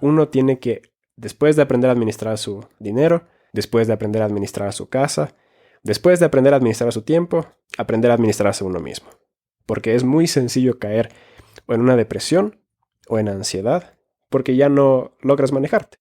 uno tiene que, después de aprender a administrar su dinero, después de aprender a administrar su casa, después de aprender a administrar su tiempo, aprender a administrarse uno mismo. Porque es muy sencillo caer o en una depresión o en ansiedad, porque ya no logras manejarte.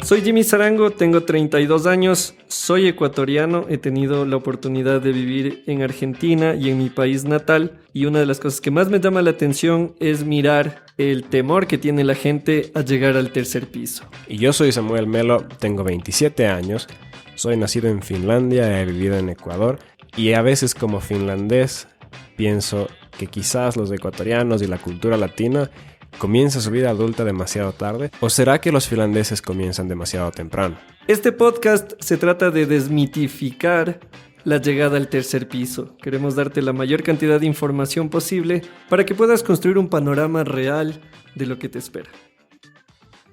Soy Jimmy Sarango, tengo 32 años, soy ecuatoriano, he tenido la oportunidad de vivir en Argentina y en mi país natal, y una de las cosas que más me llama la atención es mirar el temor que tiene la gente a llegar al tercer piso. Y yo soy Samuel Melo, tengo 27 años, soy nacido en Finlandia, he vivido en Ecuador, y a veces como finlandés pienso que quizás los ecuatorianos y la cultura latina ¿comienza su vida adulta demasiado tarde? ¿O será que los finlandeses comienzan demasiado temprano? Este podcast se trata de desmitificar la llegada al tercer piso. Queremos darte la mayor cantidad de información posible para que puedas construir un panorama real de lo que te espera.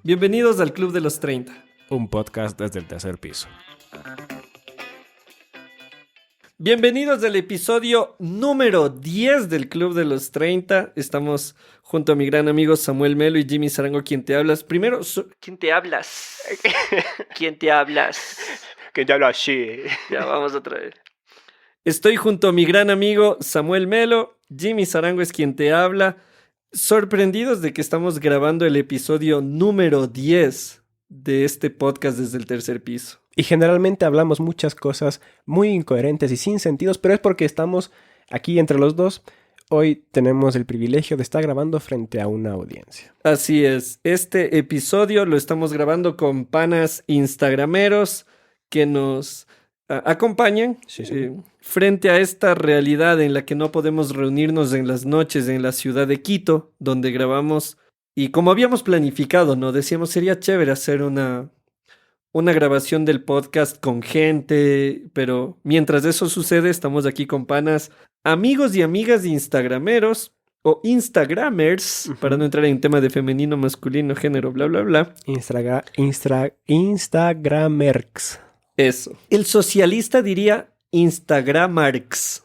Bienvenidos al Club de los 30. Un podcast desde el tercer piso. Bienvenidos al episodio número 10 del Club de los 30. Estamos junto a mi gran amigo Samuel Melo y Jimmy Sarango, ¿quién te hablas? Primero, ¿quién te hablas? ¿Quién te hablas? ¿Quién te habla así? Ya, vamos otra vez. Estoy junto a mi gran amigo Samuel Melo, Jimmy Sarango es quien te habla. Sorprendidos de que estamos grabando el episodio número 10 de este podcast desde el tercer piso. Y generalmente hablamos muchas cosas muy incoherentes y sin sentidos, pero es porque estamos aquí entre los dos. Hoy tenemos el privilegio de estar grabando frente a una audiencia. Así es, este episodio lo estamos grabando con panas instagrameros que nos acompañan frente a esta realidad en la que no podemos reunirnos en las noches en la ciudad de Quito, donde grabamos. Y como habíamos planificado, ¿no? Decíamos, sería chévere hacer una grabación del podcast con gente, pero mientras eso sucede, estamos aquí con panas, amigos y amigas de instagrameros o instagramers, para no entrar en tema de femenino, masculino, género, bla, bla, bla. Instagramerx. Eso. El socialista diría instagramarx.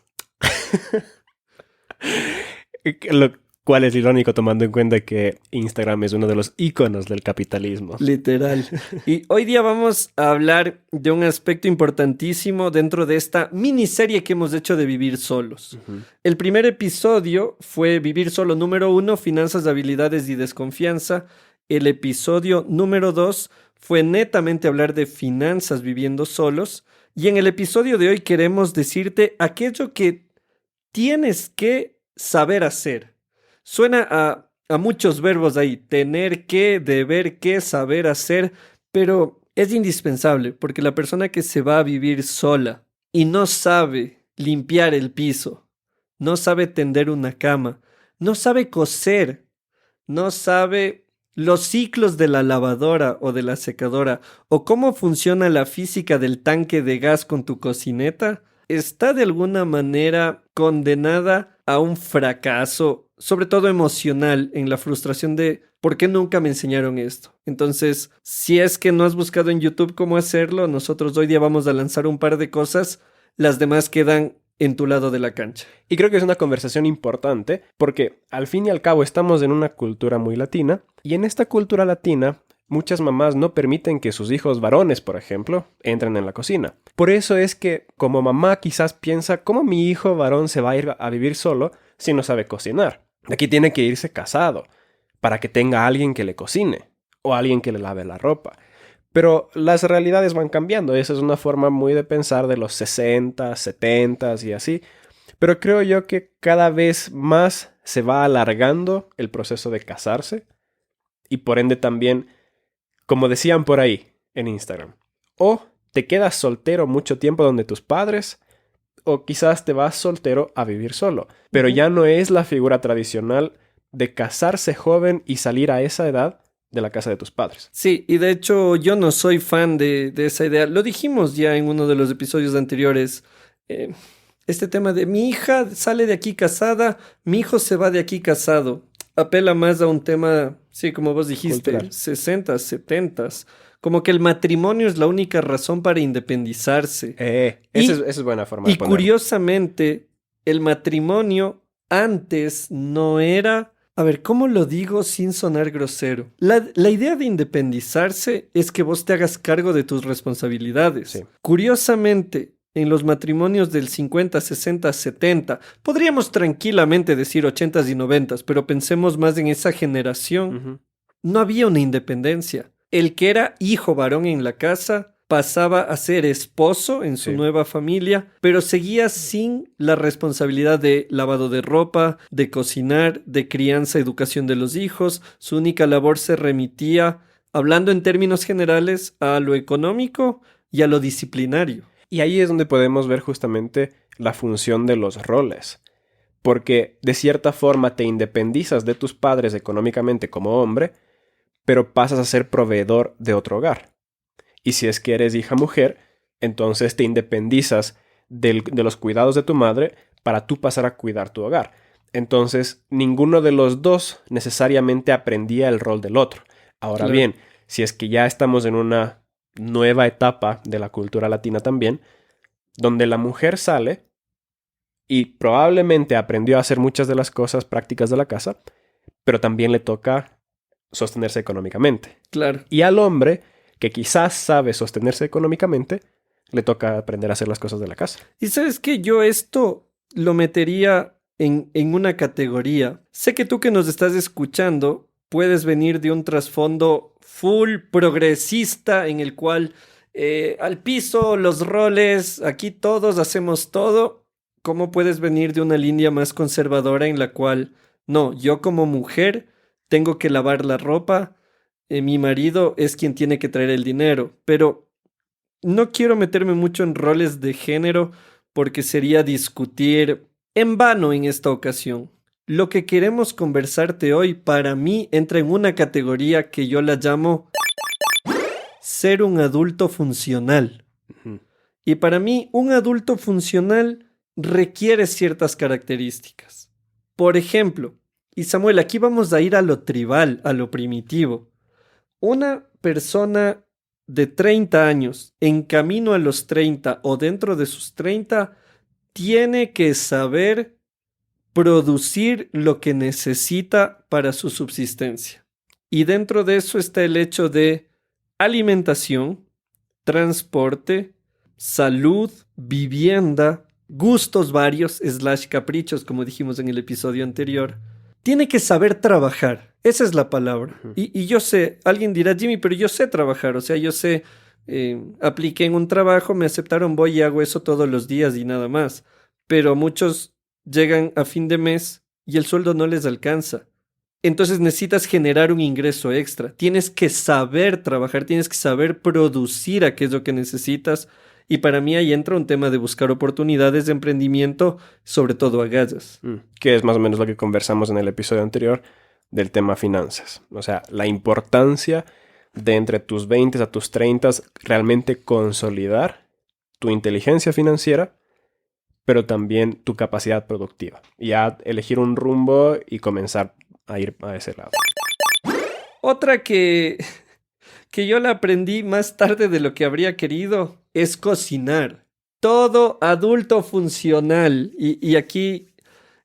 Lo cual es irónico tomando en cuenta que Instagram es uno de los íconos del capitalismo. Literal. Y hoy día vamos a hablar de un aspecto importantísimo dentro de esta miniserie que hemos hecho de Vivir Solos. El primer episodio fue Vivir Solo número 1, Finanzas, Habilidades y Desconfianza. El episodio número 2 fue netamente hablar de finanzas viviendo solos. Y en el episodio de hoy queremos decirte aquello que tienes que saber hacer. Suena a muchos verbos ahí, tener que, deber que, saber hacer, pero es indispensable porque la persona que se va a vivir sola y no sabe limpiar el piso, no sabe tender una cama, no sabe coser, no sabe los ciclos de la lavadora o de la secadora o cómo funciona la física del tanque de gas con tu cocineta, está de alguna manera condenada a un fracaso, sobre todo emocional, en la frustración de ¿por qué nunca me enseñaron esto? Entonces, si es que no has buscado en YouTube cómo hacerlo, nosotros hoy día vamos a lanzar un par de cosas, las demás quedan en tu lado de la cancha. Y creo que es una conversación importante porque al fin y al cabo estamos en una cultura muy latina y en esta cultura latina muchas mamás no permiten que sus hijos varones, por ejemplo, entren en la cocina. Por eso es que como mamá quizás piensa ¿cómo mi hijo varón se va a ir a vivir solo si no sabe cocinar? Aquí tiene que irse casado para que tenga a alguien que le cocine o alguien que le lave la ropa. Pero las realidades van cambiando. Esa es una forma muy de pensar de los 60, 70 y así. Pero creo yo que cada vez más se va alargando el proceso de casarse y por ende también, como decían por ahí en Instagram, o te quedas soltero mucho tiempo donde tus padres o quizás te vas soltero a vivir solo. Pero ya no es la figura tradicional de casarse joven y salir a esa edad de la casa de tus padres. Sí, y de hecho yo no soy fan de esa idea. Lo dijimos ya en uno de los episodios anteriores. Este tema de mi hija sale de aquí casada, mi hijo se va de aquí casado. Apela más a un tema, sí, como vos dijiste, cultural. 60, 70. Como que el matrimonio es la única razón para independizarse. Esa es buena forma de Y ponerlo. curiosamente, el matrimonio antes no era... A ver, ¿cómo lo digo sin sonar grosero? La idea de independizarse es que vos te hagas cargo de tus responsabilidades. Sí. Curiosamente, en los matrimonios del 50, 60, 70, podríamos tranquilamente decir 80s y 90s, pero pensemos más en esa generación. No había una independencia. El que era hijo varón en la casa pasaba a ser esposo en su nueva familia, pero seguía sin la responsabilidad de lavado de ropa, de cocinar, de crianza, educación de los hijos. Su única labor se remitía, hablando en términos generales, a lo económico y a lo disciplinario. Y ahí es donde podemos ver justamente la función de los roles. Porque de cierta forma te independizas de tus padres económicamente como hombre, pero pasas a ser proveedor de otro hogar. Y si es que eres hija mujer, entonces te independizas de los cuidados de tu madre para tú pasar a cuidar tu hogar. Entonces, ninguno de los dos necesariamente aprendía el rol del otro. Ahora Claro. bien, si es que ya estamos en una nueva etapa de la cultura latina también, donde la mujer sale y probablemente aprendió a hacer muchas de las cosas prácticas de la casa, pero también le toca sostenerse económicamente. Claro. Y al hombre, que quizás sabe sostenerse económicamente, le toca aprender a hacer las cosas de la casa. Y sabes que yo esto lo metería en una categoría. Sé que tú que nos estás escuchando puedes venir de un trasfondo full progresista en el cual al piso, los roles, aquí todos hacemos todo. ¿Cómo puedes venir de una línea más conservadora en la cual, no, yo como mujer tengo que lavar la ropa, mi marido es quien tiene que traer el dinero, pero no quiero meterme mucho en roles de género porque sería discutir en vano en esta ocasión. Lo que queremos conversarte hoy para mí entra en una categoría que yo la llamo ser un adulto funcional. Ujú. Y para mí un adulto funcional requiere ciertas características. Por ejemplo, y Samuel, aquí vamos a ir a lo tribal, a lo primitivo. Una persona de 30 años, en camino a los 30 o dentro de sus 30, tiene que saber producir lo que necesita para su subsistencia. Y dentro de eso está el hecho de alimentación, transporte, salud, vivienda, gustos varios, / caprichos, como dijimos en el episodio anterior. Tiene que saber trabajar. Esa es la palabra. Y yo sé, alguien dirá, Jimmy, pero yo sé trabajar. O sea, yo sé, apliqué en un trabajo, me aceptaron, voy y hago eso todos los días y nada más. Pero muchos llegan a fin de mes y el sueldo no les alcanza. Entonces necesitas generar un ingreso extra. Tienes que saber trabajar, tienes que saber producir aquello que necesitas. Y para mí ahí entra un tema de buscar oportunidades de emprendimiento, sobre todo a gallas. Que es más o menos lo que conversamos en el episodio anterior del tema finanzas. O sea, la importancia de entre tus 20 a tus 30 realmente consolidar tu inteligencia financiera, pero también tu capacidad productiva. Y ya elegir un rumbo y comenzar a ir a ese lado. Otra que yo la aprendí más tarde de lo que habría querido es cocinar. Todo adulto funcional. Y aquí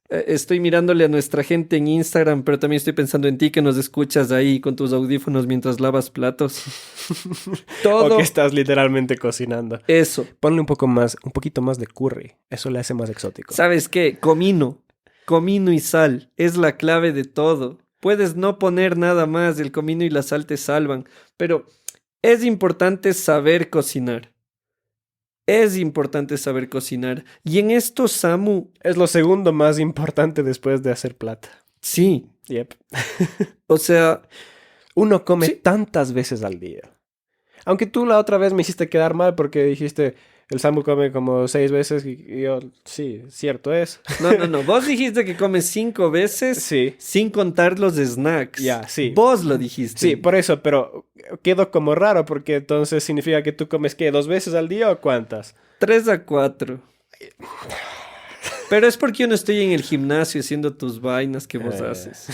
estoy mirándole a nuestra gente en Instagram, pero también estoy pensando en ti que nos escuchas ahí con tus audífonos mientras lavas platos. Todo O que estás literalmente cocinando. eso. Ponle un poquito más de curry. Eso le hace más exótico. ¿Sabes qué? Comino y sal es la clave de todo. Puedes no poner nada más, el comino y la sal te salvan, pero es importante saber cocinar. Es importante saber cocinar. Y en esto, Samu, Es lo segundo más importante después de hacer plata. sí, Yep. o sea, Uno come Sí. tantas veces al día. Aunque tú la otra vez me hiciste quedar mal porque dijiste, el Samu come como 6 veces y yo, sí, cierto es. no. Vos dijiste que comes 5 veces Sí. sin contar los snacks. Ya, sí. Vos lo dijiste. Sí, por eso, pero quedó como raro porque entonces significa que tú comes, ¿qué? ¿2 veces al día o cuántas? 3 a 4. Pero es porque yo no estoy en el gimnasio haciendo tus vainas que vos haces.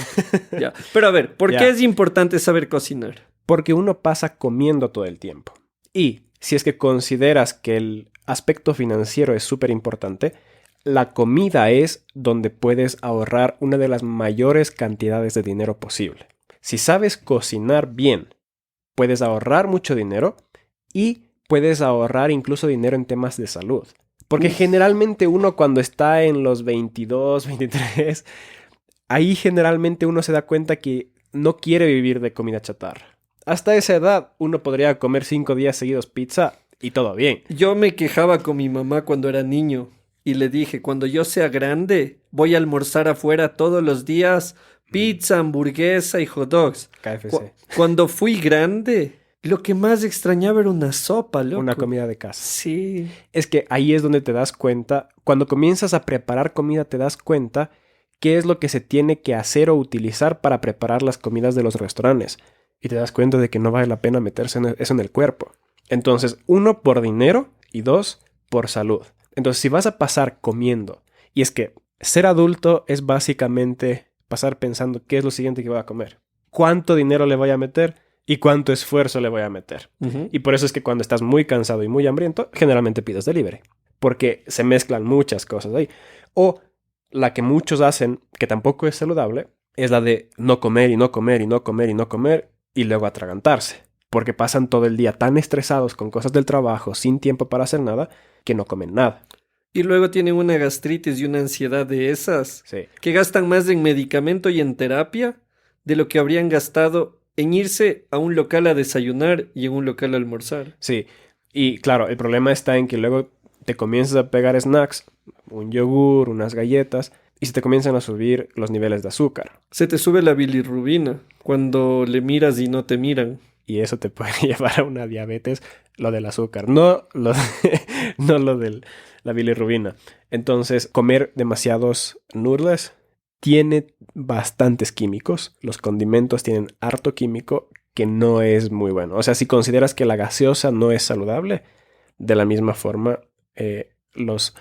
Ya. Pero a ver, ¿por Ya. qué es importante saber cocinar? Porque uno pasa comiendo todo el tiempo. Y si es que consideras que el aspecto financiero es súper importante, la comida es donde puedes ahorrar una de las mayores cantidades de dinero posible. Si sabes cocinar bien, puedes ahorrar mucho dinero y puedes ahorrar incluso dinero en temas de salud. Porque generalmente uno cuando está en los 22, 23, ahí generalmente uno se da cuenta que no quiere vivir de comida chatarra. Hasta esa edad uno podría comer 5 días seguidos pizza y todo bien. Yo me quejaba con mi mamá cuando era niño y le dije, cuando yo sea grande, voy a almorzar afuera todos los días pizza, hamburguesa y hot dogs. KFC. Cuando fui grande, lo que más extrañaba era una sopa, loco. Una comida de casa. Sí. Es que ahí es donde te das cuenta, cuando comienzas a preparar comida te das cuenta qué es lo que se tiene que hacer o utilizar para preparar las comidas de los restaurantes. Y te das cuenta de que no vale la pena meterse eso en el cuerpo. Entonces, 1, por dinero y 2, por salud. Entonces, si vas a pasar comiendo, y es que ser adulto es básicamente pasar pensando qué es lo siguiente que voy a comer, cuánto dinero le voy a meter y cuánto esfuerzo le voy a meter. Y por eso es que cuando estás muy cansado y muy hambriento, generalmente pides delivery, porque se mezclan muchas cosas ahí. O la que muchos hacen, que tampoco es saludable, es la de no comer y no comer y no comer y no comer y luego atragantarse, porque pasan todo el día tan estresados con cosas del trabajo, sin tiempo para hacer nada, que no comen nada. Y luego tienen una gastritis y una ansiedad de esas, Sí. que gastan más en medicamento y en terapia de lo que habrían gastado en irse a un local a desayunar y en un local a almorzar. Sí, y claro, el problema está en que luego te comienzas a pegar snacks, un yogur, unas galletas, y se te comienzan a subir los niveles de azúcar. Se te sube la bilirrubina cuando le miras y no te miran. Y eso te puede llevar a una diabetes, lo del azúcar, no lo de la bilirrubina. Entonces, comer demasiados noodles tiene bastantes químicos. Los condimentos tienen harto químico que no es muy bueno. O sea, si consideras que la gaseosa no es saludable, de la misma forma, los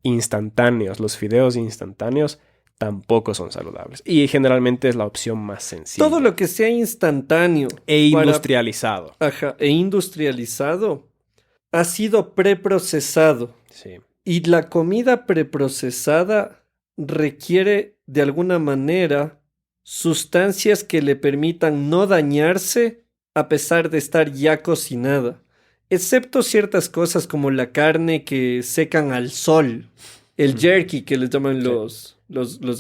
instantáneos, los fideos instantáneos, tampoco son saludables. Y generalmente es la opción más sencilla. Todo lo que sea instantáneo E industrializado. e industrializado ha sido preprocesado. Sí. Y la comida preprocesada requiere de alguna manera sustancias que le permitan no dañarse a pesar de estar ya cocinada. Excepto ciertas cosas como la carne que secan al sol. El jerky que les llaman los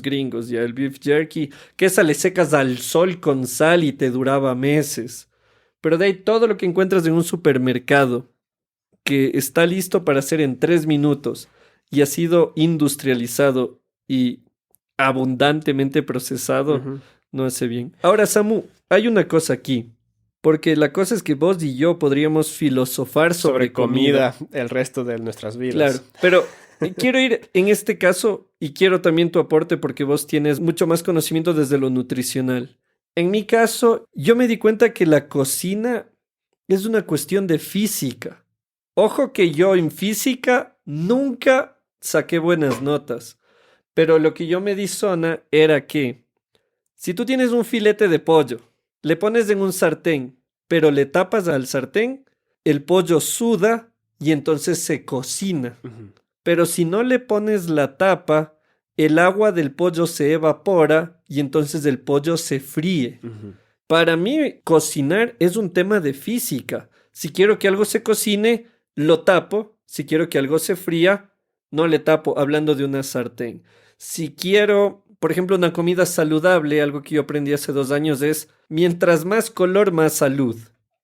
gringos, ya el beef jerky, que esa le secas al sol con sal y te duraba meses. Pero de ahí todo lo que encuentras en un supermercado que está listo para hacer en 3 minutos y ha sido industrializado y abundantemente procesado, no hace bien. Ahora, Samu, hay una cosa aquí. Porque la cosa es que vos y yo podríamos filosofar sobre comida el resto de nuestras vidas. Claro, pero quiero ir en este caso y quiero también tu aporte porque vos tienes mucho más conocimiento desde lo nutricional. En mi caso, yo me di cuenta que la cocina es una cuestión de física. Ojo que yo en física nunca saqué buenas notas, pero lo que yo me di zona era que si tú tienes un filete de pollo, le pones en un sartén, pero le tapas al sartén, el pollo suda y entonces se cocina. Pero si no le pones la tapa, el agua del pollo se evapora y entonces el pollo se fríe. Para mí, cocinar es un tema de física. Si quiero que algo se cocine, lo tapo. Si quiero que algo se fría, no le tapo, hablando de una sartén. Si quiero, por ejemplo, una comida saludable, algo que yo aprendí hace 2 años es, mientras más color, más salud.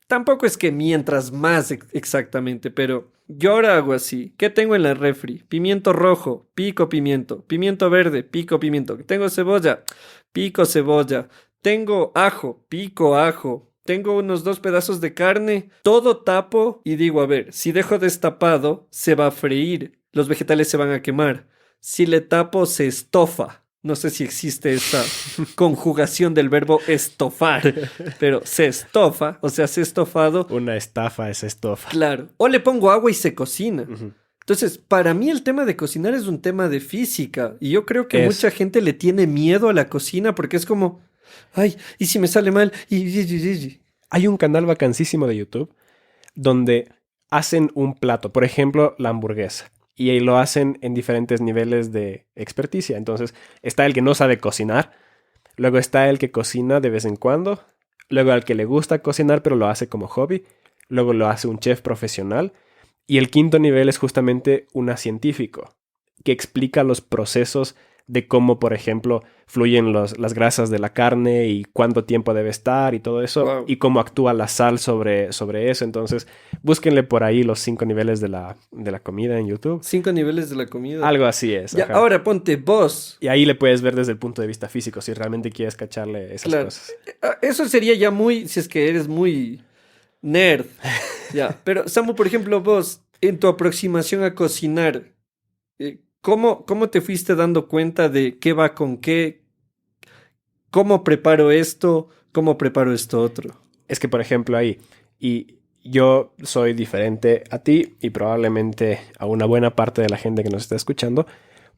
Tampoco es que mientras más exactamente, pero yo ahora hago así. ¿Qué tengo en la refri? Pimiento rojo, pico pimiento. Pimiento verde, pico pimiento. ¿Tengo cebolla? Pico cebolla. Tengo ajo, pico ajo. Tengo unos 2 pedazos de carne. Todo tapo y digo, a ver, si dejo destapado, se va a freír. Los vegetales se van a quemar. Si le tapo, se estofa. No sé si existe esa conjugación del verbo estofar, pero se estofa, o sea, se estofado. Una estafa es estofa. Claro. O le pongo agua y se cocina. Entonces, para mí el tema de cocinar es un tema de física. Y yo creo que mucha gente le tiene miedo a la cocina porque es como, ay, ¿y si me sale mal? Hay un canal vacancísimo de YouTube donde hacen un plato, por ejemplo, la hamburguesa. y lo hacen en diferentes niveles de experticia. Entonces, está el que no sabe cocinar, luego está el que cocina de vez en cuando, luego al que le gusta cocinar pero lo hace como hobby, luego lo hace un chef profesional, y el quinto nivel es justamente un científico que explica los procesos de cómo, por ejemplo, fluyen las grasas de la carne y cuánto tiempo debe estar y todo eso, Wow. y cómo actúa la sal sobre eso. Entonces, búsquenle por ahí los 5 niveles de la comida en YouTube. 5 niveles de la comida. Algo así es. Ya, Ajá. ahora ponte vos. Y ahí le puedes ver desde el punto de vista físico, si realmente quieres cacharle esas Claro. cosas. Eso sería ya muy, si es que eres muy nerd. Ya, pero Samu, por ejemplo, vos, en tu aproximación a cocinar, ¿cómo te fuiste dando cuenta de qué va con qué? ¿Cómo preparo esto? ¿Cómo preparo esto otro? Es que, por ejemplo, ahí, y yo soy diferente a ti y probablemente a una buena parte de la gente que nos está escuchando,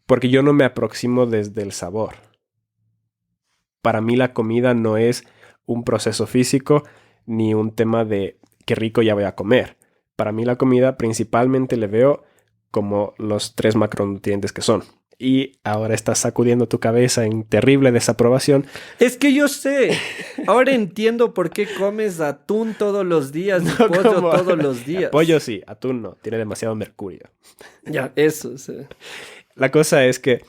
porque yo no me aproximo desde el sabor. Para mí la comida no es un proceso físico ni un tema de qué rico ya voy a comer. Para mí la comida principalmente le veo como los 3 macronutrientes que son. Y ahora estás sacudiendo tu cabeza en terrible desaprobación. Es que yo sé. Ahora entiendo por qué comes atún todos los días y No, pollo ¿cómo? todos los días. Pollo sí, atún no, tiene demasiado mercurio. Ya, eso, sí. La cosa es que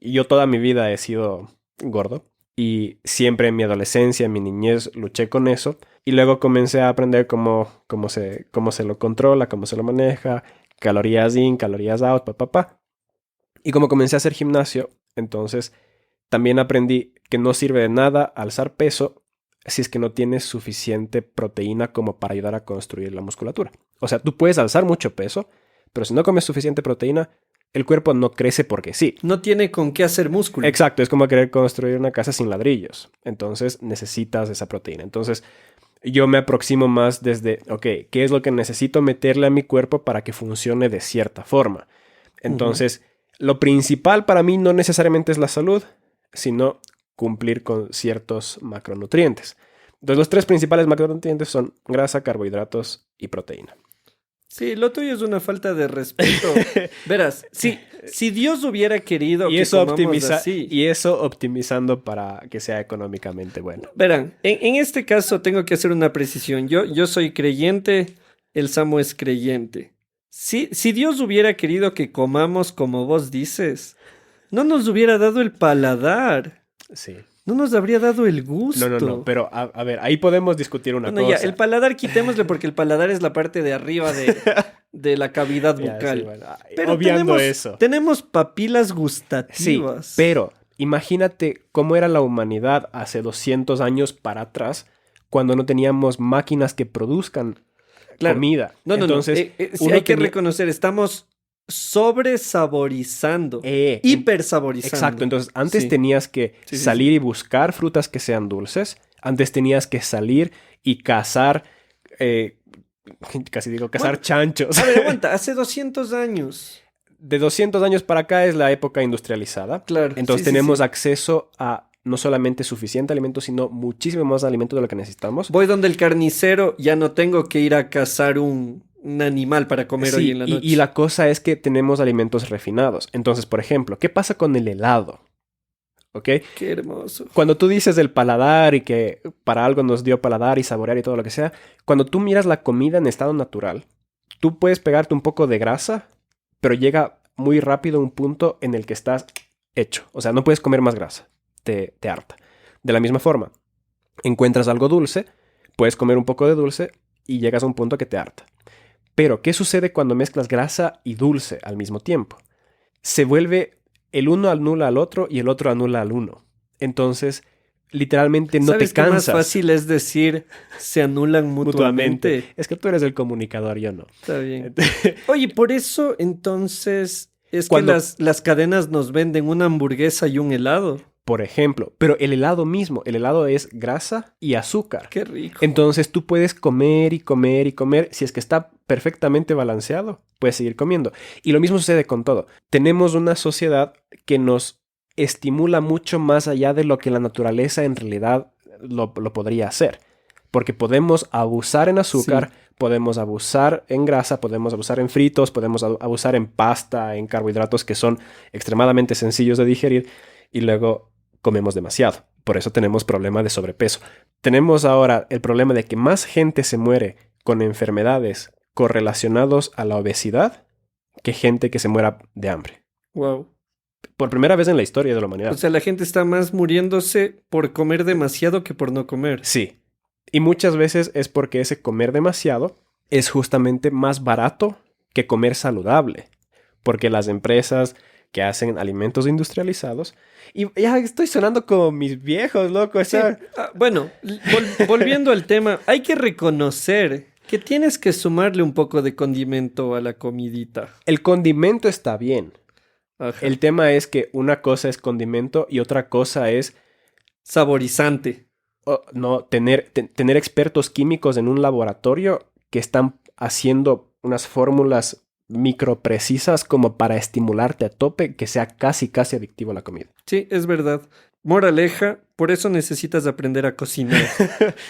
yo toda mi vida he sido gordo y siempre en mi adolescencia, en mi niñez, luché con eso y luego comencé a aprender cómo se lo controla, cómo se lo maneja, calorías in, calorías out, pa. Y como comencé a hacer gimnasio, entonces también aprendí que no sirve de nada alzar peso si es que no tienes suficiente proteína como para ayudar a construir la musculatura. O sea, tú puedes alzar mucho peso, pero si no comes suficiente proteína, el cuerpo no crece porque sí. No tiene con qué hacer músculo. Exacto, es como querer construir una casa sin ladrillos. Entonces necesitas esa proteína. Entonces yo me aproximo más desde, ok, ¿qué es lo que necesito meterle a mi cuerpo para que funcione de cierta forma? Entonces, lo principal para mí no necesariamente es la salud, sino cumplir con ciertos macronutrientes. Entonces, los 3 principales macronutrientes son grasa, carbohidratos y proteína. Sí, lo tuyo es una falta de respeto. Verás, si Dios hubiera querido Y que eso, comamos así... y eso optimizando para que sea económicamente bueno. Verán, en este caso tengo que hacer una precisión. Yo soy creyente, el Samu es creyente. Si Dios hubiera querido que comamos como vos dices, no nos hubiera dado el paladar. Sí. No nos habría dado el gusto. No, pero a ver, ahí podemos discutir una Bueno, cosa. ya, el paladar quitémosle porque el paladar es la parte de arriba de la cavidad Ya, bucal. sí, bueno, Pero obviando eso. tenemos papilas Sí, gustativas. pero imagínate cómo era la humanidad hace 200 años para atrás, cuando no teníamos máquinas que produzcan comida. No. Entonces, sí, uno hay que tenía- reconocer, estamos sobresaborizando, Eh, hipersaborizando. Exacto, entonces antes Sí. tenías que Sí, sí, salir y buscar frutas que sean dulces, antes tenías que salir y cazar, casi digo, cazar Bueno, chanchos. A ver, aguanta, hace 200 años. De 200 años para acá es la época industrializada. Claro. Entonces sí, sí, tenemos sí. acceso a no solamente suficiente alimento, sino muchísimo más alimento de lo que necesitamos. Voy donde el carnicero, ya no tengo que ir a cazar un animal para comer hoy Sí, en la noche. y la cosa es que tenemos alimentos refinados. Entonces, por ejemplo, ¿qué pasa con el helado? ¿Ok? Qué hermoso. Cuando tú dices del paladar y que para algo nos dio paladar y saborear y todo lo que sea, cuando tú miras la comida en estado natural, tú puedes pegarte un poco de grasa, pero llega muy rápido un punto en el que estás hecho. O sea, no puedes comer más grasa. Te harta. De la misma forma, encuentras algo dulce, puedes comer un poco de dulce y llegas a un punto que te harta. Pero, ¿qué sucede cuando mezclas grasa y dulce al mismo tiempo? Se vuelve el uno anula al otro y el otro anula al uno. Entonces, literalmente no te ¿Sabes qué más cansas fácil es decir se anulan mutuamente? Es que tú eres el comunicador, yo no. Está bien. Oye, por eso entonces es Cuando- que las cadenas nos venden una hamburguesa y un helado. Por ejemplo, pero el helado mismo, el helado es grasa y azúcar. Qué rico. Entonces tú puedes comer y comer y comer. Si es que está perfectamente balanceado, puedes seguir comiendo. Y lo mismo sucede con todo. Tenemos una sociedad que nos estimula mucho más allá de lo que la naturaleza en realidad lo podría hacer. Porque podemos abusar en azúcar, podemos abusar en grasa, podemos abusar en fritos, podemos abusar en pasta, en carbohidratos que son extremadamente sencillos de digerir y luego comemos demasiado. Por eso tenemos problema de sobrepeso. Tenemos ahora el problema de que más gente se muere con enfermedades correlacionados a la obesidad que gente que se muera de hambre. Wow. Por primera vez en la historia de la humanidad. O sea, la gente está más muriéndose por comer demasiado que por no comer. Sí. Y muchas veces es porque ese comer demasiado es justamente más barato que comer saludable. Porque las empresas que hacen alimentos industrializados... Y ya estoy sonando como mis viejos, loco. O sea... Sí. Bueno, volviendo al tema, hay que reconocer que tienes que sumarle un poco de condimento a la comidita. El condimento está bien. Ajá. El tema es que una cosa es condimento y otra cosa es... Saborizante. no, tener expertos químicos en un laboratorio que están haciendo unas fórmulas microprecisas como para estimularte a tope, que sea casi adictivo a la comida. Sí, es verdad. Moraleja, por eso necesitas aprender a cocinar.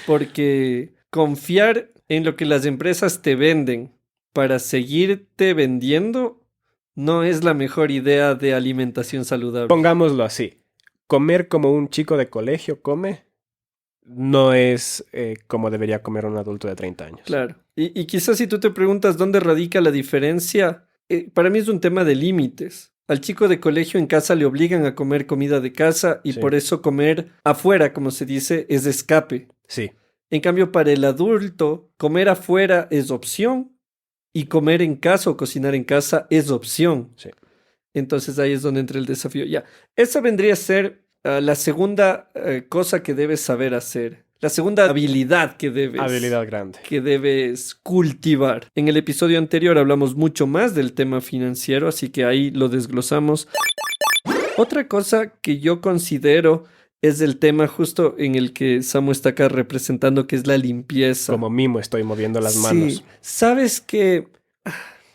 Porque confiar en lo que las empresas te venden para seguirte vendiendo no es la mejor idea de alimentación saludable. Pongámoslo así. Comer como un chico de colegio come no es como debería comer un adulto de 30 años. Claro. Y quizás si tú te preguntas dónde radica la diferencia, para mí es un tema de límites. Al chico de colegio en casa le obligan a comer comida de casa y Sí. por eso comer afuera, como se dice, es de escape. Sí. En cambio, para el adulto, comer afuera es opción y comer en casa o cocinar en casa es opción. Sí. Entonces ahí es donde entra el desafío. Ya, esa vendría a ser la segunda cosa que debes saber hacer. La segunda habilidad que Habilidad grande. debes cultivar. En el episodio anterior hablamos mucho más del tema financiero, así que ahí lo desglosamos. Otra cosa que yo considero es el tema justo en el que Samu está acá representando, que es la limpieza. Como mimo estoy moviendo las manos. Sí, sabes que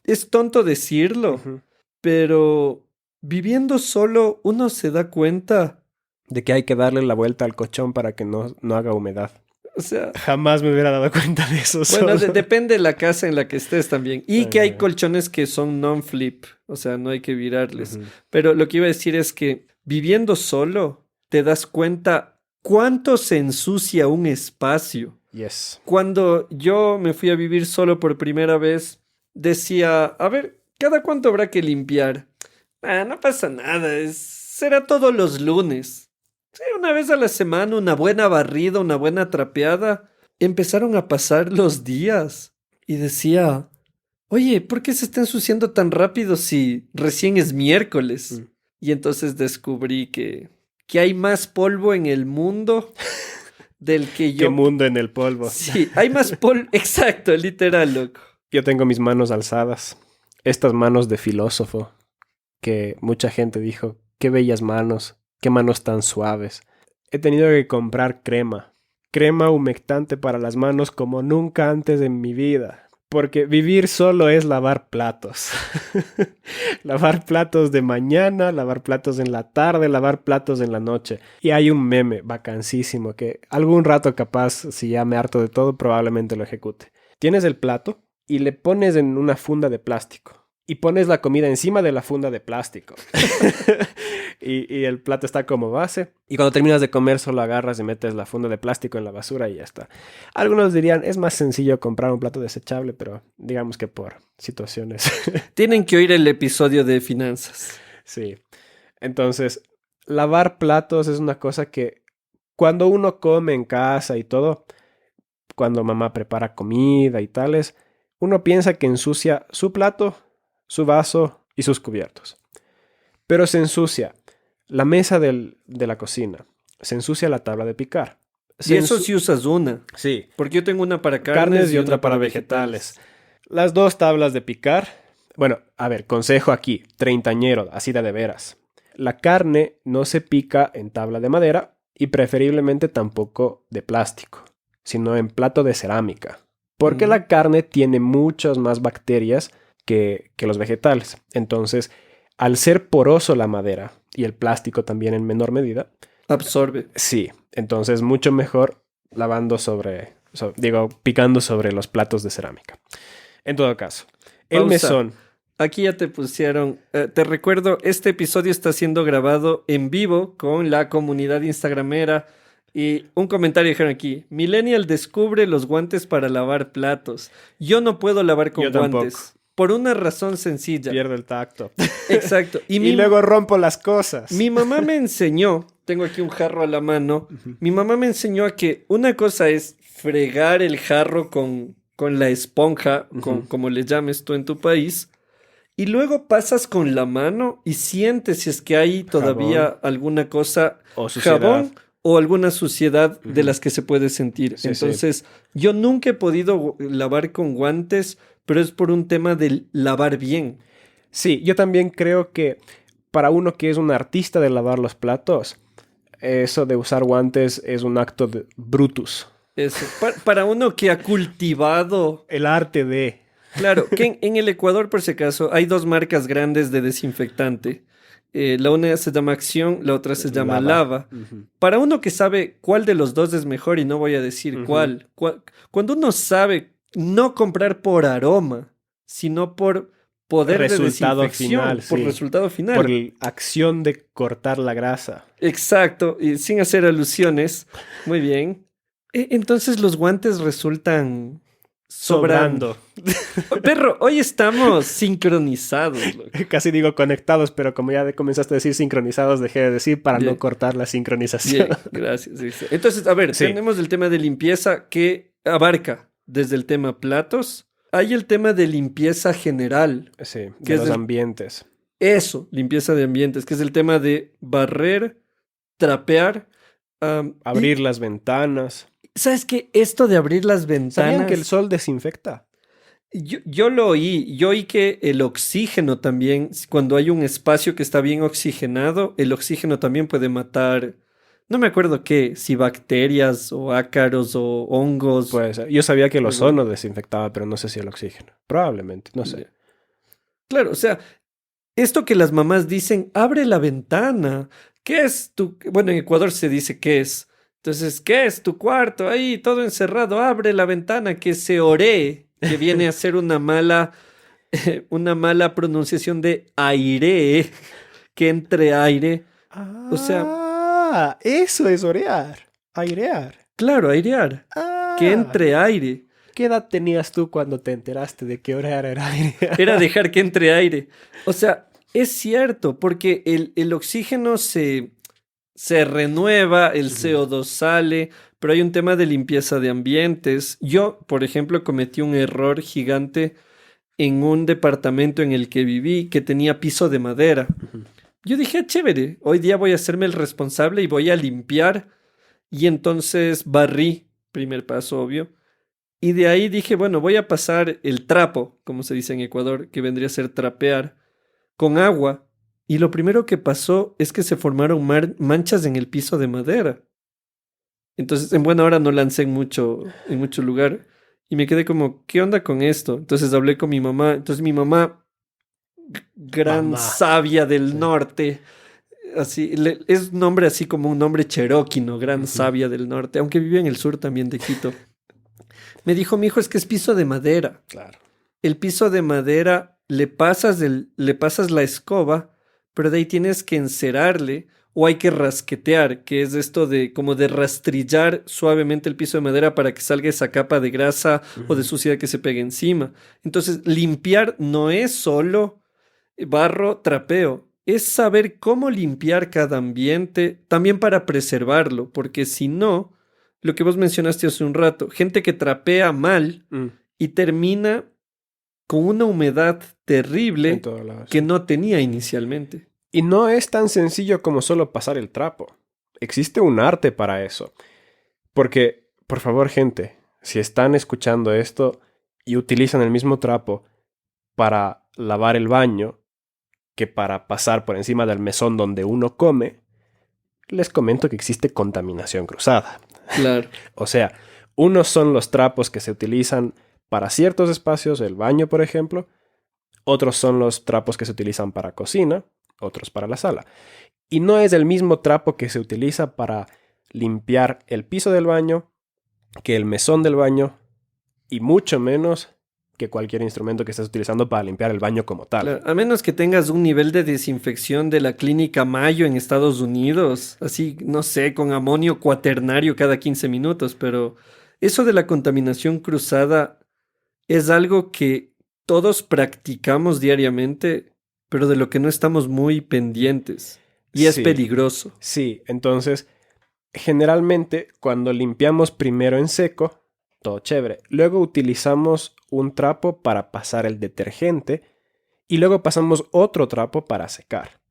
es tonto decirlo, Ujú. pero viviendo solo uno se da cuenta. De que hay que darle la vuelta al colchón para que no haga humedad. O sea, Jamás me hubiera dado cuenta de eso. bueno, solo. depende de la casa en la que estés también. Y que hay Ah. colchones que son non-flip, o sea, no hay que virarles. Ujú. Pero lo que iba a decir es que viviendo solo te das cuenta cuánto se ensucia un espacio. Yes. Cuando yo me fui a vivir solo por primera vez, decía, a ver, ¿cada cuánto habrá que limpiar? No pasa nada, será todos los lunes. Sí, una vez a la semana, una buena barrida, una buena trapeada. Empezaron a pasar los días y decía, oye, ¿por qué se está ensuciando tan rápido si recién es miércoles? Mm. Y entonces descubrí que hay más polvo en el mundo del que Qué yo... mundo en el polvo. Sí, hay más polvo, exacto, literal, loco. Yo tengo mis manos alzadas. Estas manos de filósofo. Que mucha gente dijo, qué bellas manos. Qué manos tan suaves. He tenido que comprar crema. Crema humectante para las manos como nunca antes en mi vida. Porque vivir solo es lavar platos. Lavar platos de mañana, lavar platos en la tarde, lavar platos en la noche. Y hay un meme vacancísimo que algún rato capaz, si ya me harto de todo, probablemente lo ejecute. Tienes el plato y le pones en una funda de plástico. Y pones la comida encima de la funda de plástico. y el plato está como base. Y cuando terminas de comer solo agarras y metes la funda de plástico en la basura y ya está. Algunos dirían, es más sencillo comprar un plato desechable, pero digamos que por situaciones. Tienen que oír el episodio de finanzas. Sí. Entonces, lavar platos es una cosa que cuando uno come en casa y todo, cuando mamá prepara comida y tales, uno piensa que ensucia su plato, su vaso y sus cubiertos. Pero se ensucia la mesa de la cocina, se ensucia la tabla de picar. Y eso si usas una. Sí. Porque yo tengo una para Carnes y otra para vegetales. Las dos tablas de picar. Bueno, a ver, consejo aquí, treintañero, así de veras. La carne no se pica en tabla de madera y preferiblemente tampoco de plástico, sino en plato de cerámica. Porque la carne tiene muchas más bacterias que los vegetales. Entonces, al ser poroso la madera y el plástico también en menor medida, absorbe. sí, entonces mucho mejor lavando sobre picando sobre los platos de cerámica. En todo caso, el Pausa. mesón. Aquí ya te pusieron, te recuerdo, este episodio está siendo grabado en vivo con la comunidad instagramera y un comentario dijeron aquí, Millennial descubre los guantes para lavar platos. Yo no puedo lavar con Yo tampoco. guantes por una razón sencilla. Pierdo el tacto. Exacto. Y luego rompo las cosas. Mi mamá me enseñó, tengo aquí un jarro a la mano, mi mamá me enseñó a que una cosa es fregar el jarro con la esponja, como le llames tú en tu país, y luego pasas con la mano y sientes si es que hay todavía Jabón. alguna cosa, O suciedad. jabón o alguna suciedad de las que se puede sentir. Sí, Entonces, yo nunca he podido lavar con guantes, pero es por un tema de lavar bien. Sí, yo también creo que para uno que es un artista de lavar los platos, eso de usar guantes es un acto de brutus. Eso. Para uno que ha cultivado. El arte de... Claro, que en el Ecuador, por si acaso, hay dos marcas grandes de desinfectante. La una se llama Acción, la otra se llama Lava. Para uno que sabe cuál de los dos es mejor, y no voy a decir cuál, cuando uno sabe no comprar por aroma, sino por poder Resultado de desinfección, final, por sí. resultado final. Por la acción de cortar la grasa. Exacto, y sin hacer alusiones. Muy bien. Entonces los guantes resultan sobrando. Perro, hoy estamos sincronizados. Loco. Casi digo conectados, pero como ya comenzaste a decir sincronizados, dejé de decir para Bien. no cortar la sincronización. Bien, gracias. Sí. Entonces, a ver, Sí. tenemos el tema de limpieza que abarca desde el tema platos. Hay el tema de limpieza general. Sí, ¿Qué de es los el- ambientes. Eso, limpieza de ambientes, que es el tema de barrer, trapear. Abrir las ventanas. ¿Sabes qué? Esto de abrir las ¿Sabían ventanas. que el sol desinfecta? Yo lo oí. Yo oí que el oxígeno también, cuando hay un espacio que está bien oxigenado, el oxígeno también puede matar. No me acuerdo qué, si bacterias o ácaros o hongos. Pues yo sabía que el Ujú. ozono desinfectaba, pero no sé si el oxígeno. Probablemente, no sé. Claro, o sea, esto que las mamás dicen, abre la ventana. ¿Qué es tu...? Bueno, en Ecuador se dice qué es. Entonces, ¿qué es tu cuarto? Ahí, todo encerrado. Abre la ventana, que se oree, que viene a ser una mala pronunciación de aire, que entre aire. O sea, eso es orear. Airear. claro, airear, que entre aire. ¿Qué edad tenías tú cuando te enteraste de que orear era airear? Era dejar que entre aire. O sea, es cierto, porque el oxígeno se renueva, el CO2 sale, pero hay un tema de limpieza de ambientes. Yo, por ejemplo, cometí un error gigante en un departamento en el que viví que tenía piso de madera. Yo dije, "Ah, chévere, hoy día voy a hacerme el responsable y voy a limpiar". Y entonces barrí, primer paso obvio. Y de ahí dije, bueno, voy a pasar el trapo, como se dice en Ecuador, que vendría a ser trapear, con agua. Y lo primero que pasó es que se formaron manchas en el piso de madera. Entonces, en buena hora no lancé en mucho lugar. Y me quedé como, ¿qué onda con esto? Entonces hablé con mi mamá. Entonces mi mamá, gran Mamá. sabia del norte, así, es un nombre así como un nombre cherokee, ¿no? Gran sabia del norte, aunque vive en el sur también de Quito. Me dijo, mi hijo, es que es piso de madera. Claro. El piso de madera le pasas la escoba, pero de ahí tienes que encerarle o hay que rasquetear, que es esto de como de rastrillar suavemente el piso de madera para que salga esa capa de grasa o de suciedad que se pegue encima. Entonces, limpiar no es solo barro, trapeo, es saber cómo limpiar cada ambiente también para preservarlo, porque si no, lo que vos mencionaste hace un rato, gente que trapea mal y termina con una humedad terrible En todos lados. que no tenía inicialmente. Y no es tan sencillo como solo pasar el trapo. Existe un arte para eso. Porque, por favor, gente, si están escuchando esto y utilizan el mismo trapo para lavar el baño que para pasar por encima del mesón donde uno come, les comento que existe contaminación cruzada. Claro. O sea, unos son los trapos que se utilizan para ciertos espacios, el baño, por ejemplo. Otros son los trapos que se utilizan para cocina, otros para la sala. Y no es el mismo trapo que se utiliza para limpiar el piso del baño que el mesón del baño y mucho menos que cualquier instrumento que estés utilizando para limpiar el baño como tal. Claro, a menos que tengas un nivel de desinfección de la clínica Mayo en Estados Unidos, así, no sé, con amonio cuaternario cada 15 minutos, pero eso de la contaminación cruzada es algo que todos practicamos diariamente, pero de lo que no estamos muy pendientes. Y es Sí, peligroso. sí. Entonces, generalmente cuando limpiamos primero en seco, todo chévere. Luego utilizamos un trapo para pasar el detergente y luego pasamos otro trapo para secar.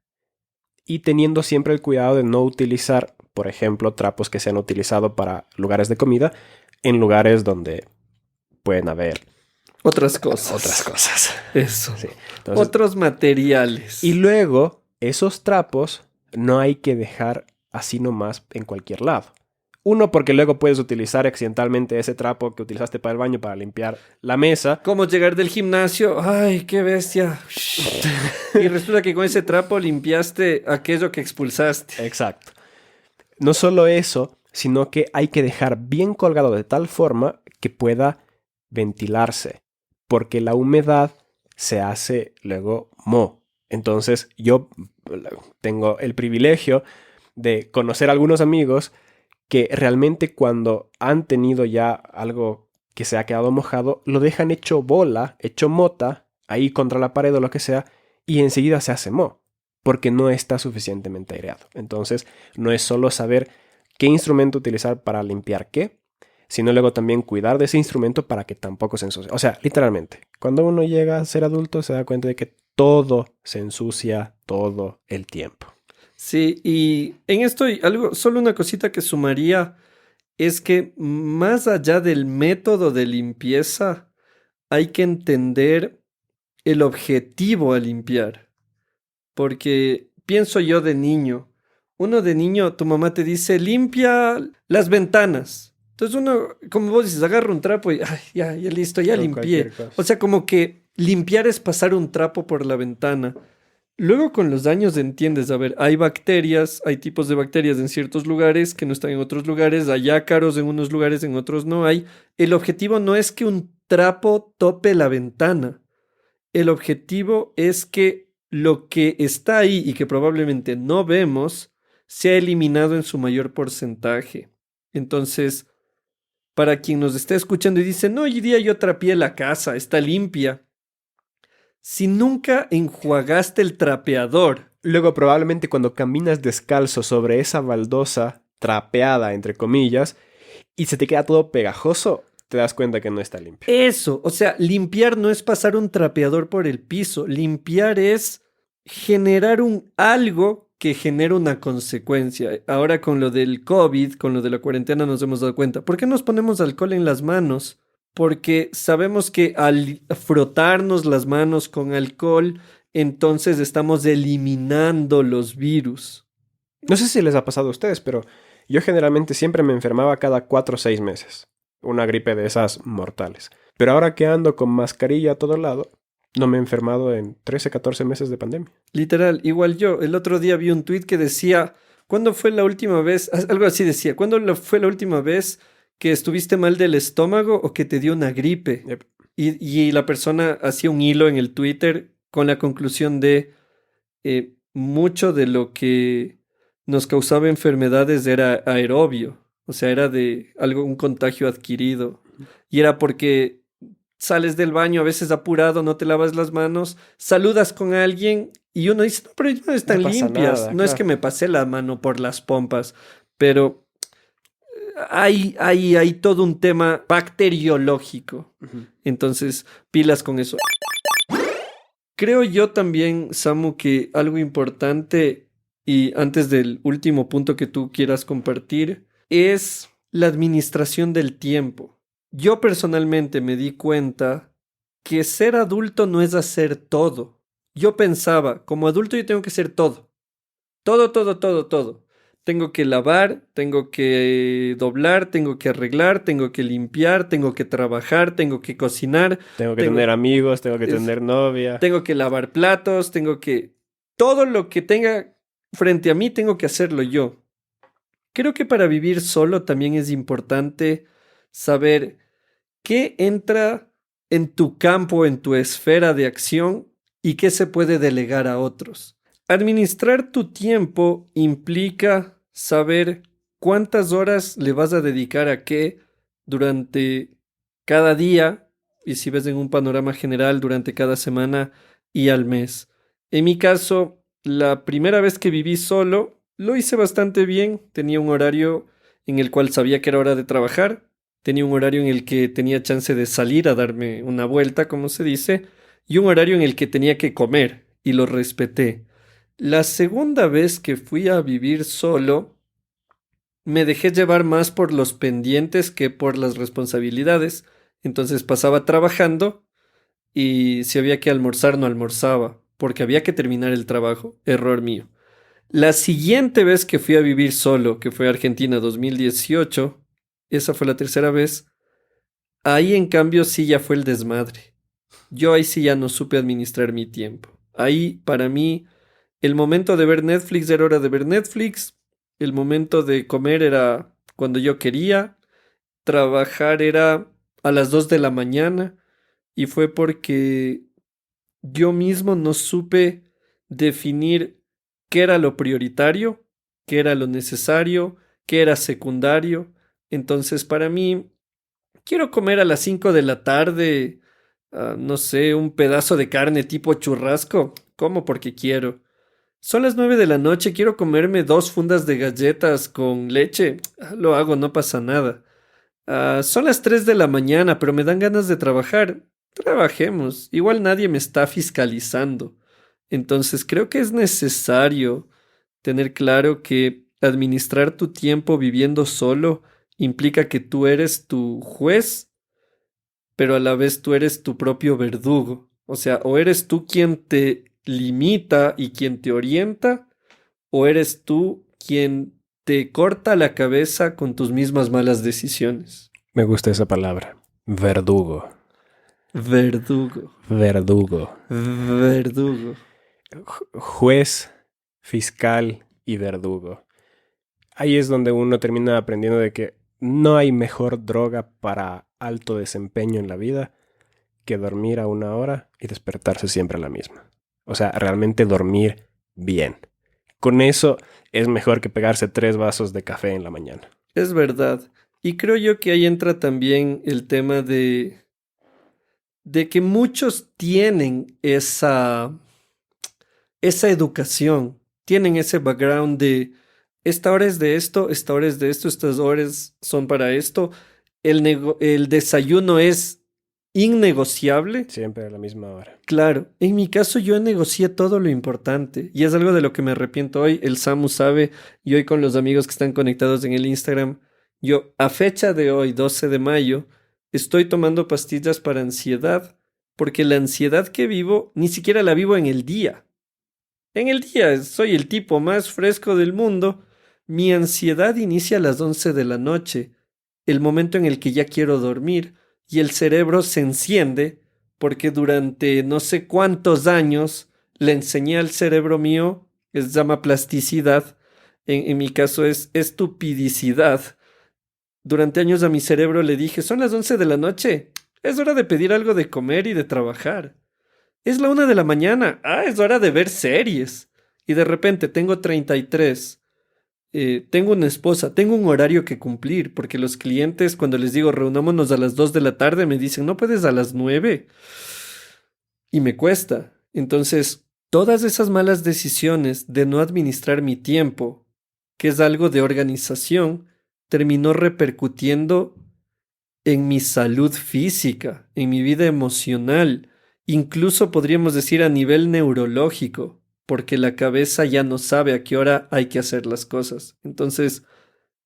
Y teniendo siempre el cuidado de no utilizar, por ejemplo, trapos que se han utilizado para lugares de comida en lugares donde pueden haber Otras cosas. otras cosas. Eso. Sí. Entonces, Otros materiales. y luego, esos trapos no hay que dejar así nomás en cualquier lado. Uno, porque luego puedes utilizar accidentalmente ese trapo que utilizaste para el baño para limpiar la mesa. ¿Cómo llegar del gimnasio? ¡Ay, qué bestia! Y resulta que con ese trapo limpiaste aquello que expulsaste. Exacto. No solo eso, sino que hay que dejar bien colgado de tal forma que pueda ventilarse, porque la humedad se hace luego moho. Entonces yo tengo el privilegio de conocer a algunos amigos que realmente cuando han tenido ya algo que se ha quedado mojado, lo dejan hecho bola, hecho mota, ahí contra la pared o lo que sea, y enseguida se hace moho, porque no está suficientemente aireado. Entonces, no es solo saber qué instrumento utilizar para limpiar qué, sino luego también cuidar de ese instrumento para que tampoco se ensucie. O sea, literalmente, cuando uno llega a ser adulto se da cuenta de que todo se ensucia todo el tiempo. Sí, y en esto hay algo, solo una cosita que sumaría es que más allá del método de limpieza, hay que entender el objetivo a limpiar. Porque pienso yo de niño, uno de niño, tu mamá te dice, limpia las ventanas. Entonces uno, como vos dices, agarra un trapo y "Ay, ya listo, ya Con limpié". cualquier cosa. O sea, como que limpiar es pasar un trapo por la ventana. Luego con los años entiendes, a ver, hay bacterias, hay tipos de bacterias en ciertos lugares que no están en otros lugares, hay ácaros en unos lugares, en otros no hay. El objetivo no es que un trapo tope la ventana. El objetivo es que lo que está ahí y que probablemente no vemos sea eliminado en su mayor porcentaje. Entonces, para quien nos esté escuchando y dice, no, hoy día yo trapié la casa, está limpia. Si nunca enjuagaste el trapeador, Luego probablemente cuando caminas descalzo sobre esa baldosa trapeada, entre comillas, y se te queda todo pegajoso, te das cuenta que no está limpio. eso, o sea, limpiar no es pasar un trapeador por el piso, limpiar es generar un algo que genera una consecuencia. Ahora con lo del COVID, con lo de la cuarentena nos hemos dado cuenta. ¿Por qué nos ponemos alcohol en las manos? Porque sabemos que al frotarnos las manos con alcohol, entonces estamos eliminando los virus. No sé si les ha pasado a ustedes, pero yo generalmente siempre me enfermaba cada 4 o 6 meses. Una gripe de esas mortales. Pero ahora que ando con mascarilla a todo lado, no me he enfermado en 13, 14 meses de pandemia. Literal, igual yo. El otro día vi un tuit que decía, ¿cuándo fue la última vez? Algo así decía, fue la última vez que estuviste mal del estómago o que te dio una gripe? Yep. Y la persona hacía un hilo en el Twitter con la conclusión de mucho de lo que nos causaba enfermedades era aerobio, o sea, era de algo, un contagio adquirido. Y era porque sales del baño a veces apurado, no te lavas las manos, saludas con alguien y uno dice, no, pero ya no están No pasa limpias. nada, No es claro. que me pasé la mano por las pompas, pero hay todo un tema bacteriológico. Entonces, pilas con eso. Creo yo también, Samu, que algo importante, y antes del último punto que tú quieras compartir, es la administración del tiempo. Yo personalmente me di cuenta que ser adulto no es hacer todo. Yo pensaba, como adulto yo tengo que hacer todo. Todo, todo, todo, todo. Tengo que lavar, tengo que doblar, tengo que arreglar, tengo que limpiar, tengo que trabajar, tengo que cocinar, Tengo que tener amigos, tengo que es- tener novia. tengo que lavar platos, tengo que... Todo lo que tenga frente a mí tengo que hacerlo yo. Creo que para vivir solo también es importante saber qué entra en tu campo, en tu esfera de acción y qué se puede delegar a otros. Administrar tu tiempo implica saber cuántas horas le vas a dedicar a qué durante cada día y si ves en un panorama general durante cada semana y al mes. En mi caso, la primera vez que viví solo, lo hice bastante bien. Tenía un horario en el cual sabía que era hora de trabajar. Tenía un horario en el que tenía chance de salir a darme una vuelta, como se dice, y un horario en el que tenía que comer, y lo respeté. La segunda vez que fui a vivir solo, me dejé llevar más por los pendientes que por las responsabilidades. Entonces pasaba trabajando y si había que almorzar no almorzaba, porque había que terminar el trabajo. Error mío. La siguiente vez que fui a vivir solo, que fue a Argentina 2018, esa fue la tercera vez, ahí en cambio sí ya fue el desmadre. Yo ahí sí ya no supe administrar mi tiempo. Ahí para mí el momento de ver Netflix era hora de ver Netflix, el momento de comer era cuando yo quería, trabajar era a las 2 de la mañana y fue porque yo mismo no supe definir qué era lo prioritario, qué era lo necesario, qué era secundario. Entonces, para mí, quiero comer a las 5 de la tarde, no sé, un pedazo de carne tipo churrasco. Como porque quiero. Son las 9 de la noche, quiero comerme 2 fundas de galletas con leche. Lo hago, no pasa nada. Son las 3 de la mañana, pero me dan ganas de trabajar. Trabajemos. Igual nadie me está fiscalizando. Entonces creo que es necesario tener claro que administrar tu tiempo viviendo solo implica que tú eres tu juez, pero a la vez tú eres tu propio verdugo. O sea, o eres tú quien te limita y quien te orienta, o eres tú quien te corta la cabeza con tus mismas malas decisiones. Me gusta esa palabra. Verdugo. Verdugo. Verdugo. Verdugo. Juez, fiscal y verdugo. Ahí es donde uno termina aprendiendo de que no hay mejor droga para alto desempeño en la vida que dormir a una hora y despertarse siempre a la misma. O sea, realmente dormir bien. Con eso es mejor que pegarse 3 vasos de café en la mañana. Es verdad. Y creo yo que ahí entra también el tema de que muchos tienen esa educación, tienen ese background de esta hora es de esto, esta hora es de esto, estas horas son para esto. El desayuno es innegociable. Siempre a la misma hora. Claro, en mi caso yo negocié todo lo importante y es algo de lo que me arrepiento hoy. El Samu sabe y hoy con los amigos que están conectados en el Instagram, yo a fecha de hoy, 12 de mayo, estoy tomando pastillas para ansiedad porque la ansiedad que vivo ni siquiera la vivo en el día. En el día soy el tipo más fresco del mundo. Mi ansiedad inicia a las 11 de la noche, el momento en el que ya quiero dormir y el cerebro se enciende porque durante no sé cuántos años le enseñé al cerebro mío, se llama plasticidad, en mi caso es estupidicidad. Durante años a mi cerebro le dije, son las 11 de la noche, es hora de pedir algo de comer y de trabajar. Es la 1 de la mañana, es hora de ver series. Y de repente tengo 33. Tengo una esposa, tengo un horario que cumplir, porque los clientes cuando les digo reunámonos a las 2 de la tarde me dicen, ¿no puedes a las 9? Y me cuesta. Entonces, todas esas malas decisiones de no administrar mi tiempo, que es algo de organización, terminó repercutiendo en mi salud física, en mi vida emocional, incluso podríamos decir a nivel neurológico, porque la cabeza ya no sabe a qué hora hay que hacer las cosas. Entonces,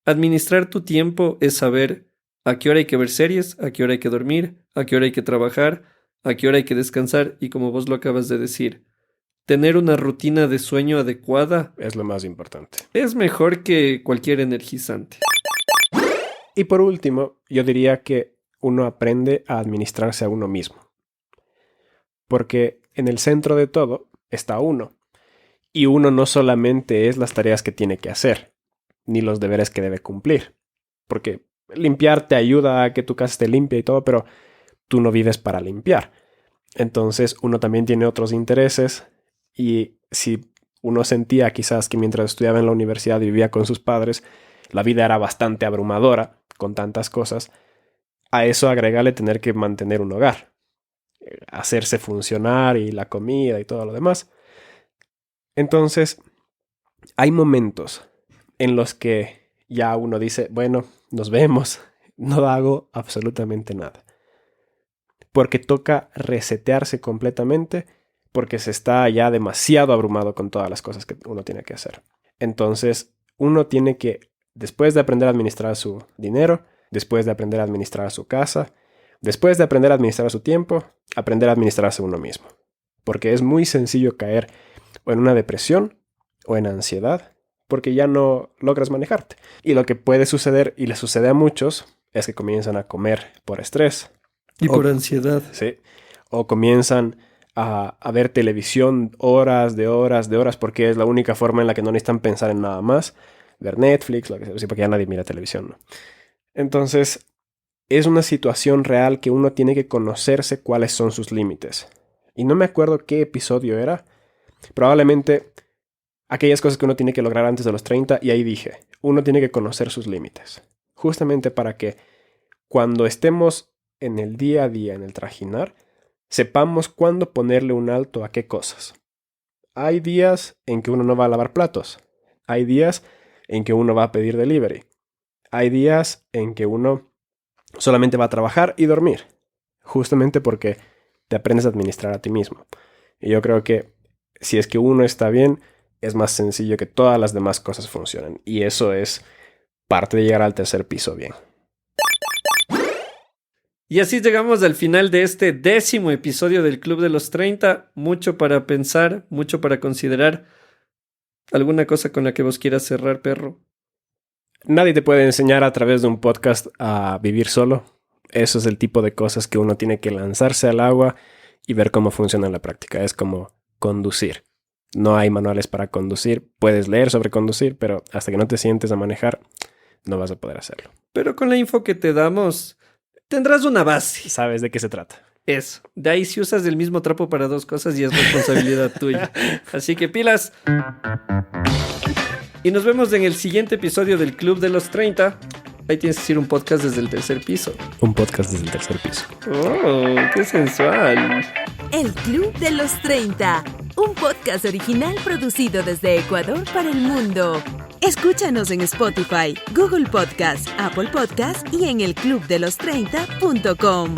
administrar tu tiempo es saber a qué hora hay que ver series, a qué hora hay que dormir, a qué hora hay que trabajar, a qué hora hay que descansar y como vos lo acabas de decir, tener una rutina de sueño adecuada Es lo más importante. es mejor que cualquier energizante. Y por último, yo diría que uno aprende a administrarse a uno mismo. Porque en el centro de todo está uno. Y uno no solamente es las tareas que tiene que hacer, ni los deberes que debe cumplir. Porque limpiar te ayuda a que tu casa esté limpia y todo, pero tú no vives para limpiar. Entonces uno también tiene otros intereses y si uno sentía quizás que mientras estudiaba en la universidad y vivía con sus padres, la vida era bastante abrumadora con tantas cosas, a eso agrégale tener que mantener un hogar, hacerse funcionar y la comida y todo lo demás. Entonces, hay momentos en los que ya uno dice, bueno, nos vemos, no hago absolutamente nada. Porque toca resetearse completamente, porque se está ya demasiado abrumado con todas las cosas que uno tiene que hacer. Entonces, uno tiene que, después de aprender a administrar su dinero, después de aprender a administrar su casa, después de aprender a administrar su tiempo, aprender a administrarse uno mismo. Porque es muy sencillo caer o en una depresión o en ansiedad, porque ya no logras manejarte. Y lo que puede suceder, y le sucede a muchos, es que comienzan a comer por estrés. Y por ansiedad. Sí. O comienzan a ver televisión horas de horas, porque es la única forma en la que no necesitan pensar en nada más. Ver Netflix, lo que sea, porque ya nadie mira televisión, ¿no? Entonces, es una situación real que uno tiene que conocerse cuáles son sus límites. Y no me acuerdo qué episodio era. Probablemente aquellas cosas que uno tiene que lograr antes de los 30, y ahí dije, uno tiene que conocer sus límites. Justamente para que cuando estemos en el día a día, en el trajinar, sepamos cuándo ponerle un alto a qué cosas. Hay días en que uno no va a lavar platos. Hay días en que uno va a pedir delivery. Hay días en que uno solamente va a trabajar y dormir. Justamente porque te aprendes a administrar a ti mismo. Y yo creo que si es que uno está bien, es más sencillo que todas las demás cosas funcionen. Y eso es parte de llegar al tercer piso bien. Y así llegamos al final de este 10º episodio del Club de los 30. Mucho para pensar, mucho para considerar. ¿Alguna cosa con la que vos quieras cerrar, perro? Nadie te puede enseñar a través de un podcast a vivir solo. Eso es el tipo de cosas que uno tiene que lanzarse al agua y ver cómo funciona en la práctica. Es como conducir. No hay manuales para conducir. Puedes leer sobre conducir, pero hasta que no te sientes a manejar, no vas a poder hacerlo. Pero con la info que te damos, tendrás una base. Sabes de qué se trata. Eso. De ahí si usas el mismo trapo para dos cosas y es responsabilidad tuya. Así que pilas. Y nos vemos en el siguiente episodio del Club de los 30. Ahí tienes que decir un podcast desde el tercer piso. Un podcast desde el tercer piso. ¡Oh, qué sensual! El Club de los 30. Un podcast original producido desde Ecuador para el mundo. Escúchanos en Spotify, Google Podcast, Apple Podcast y en elclubdelos30.com.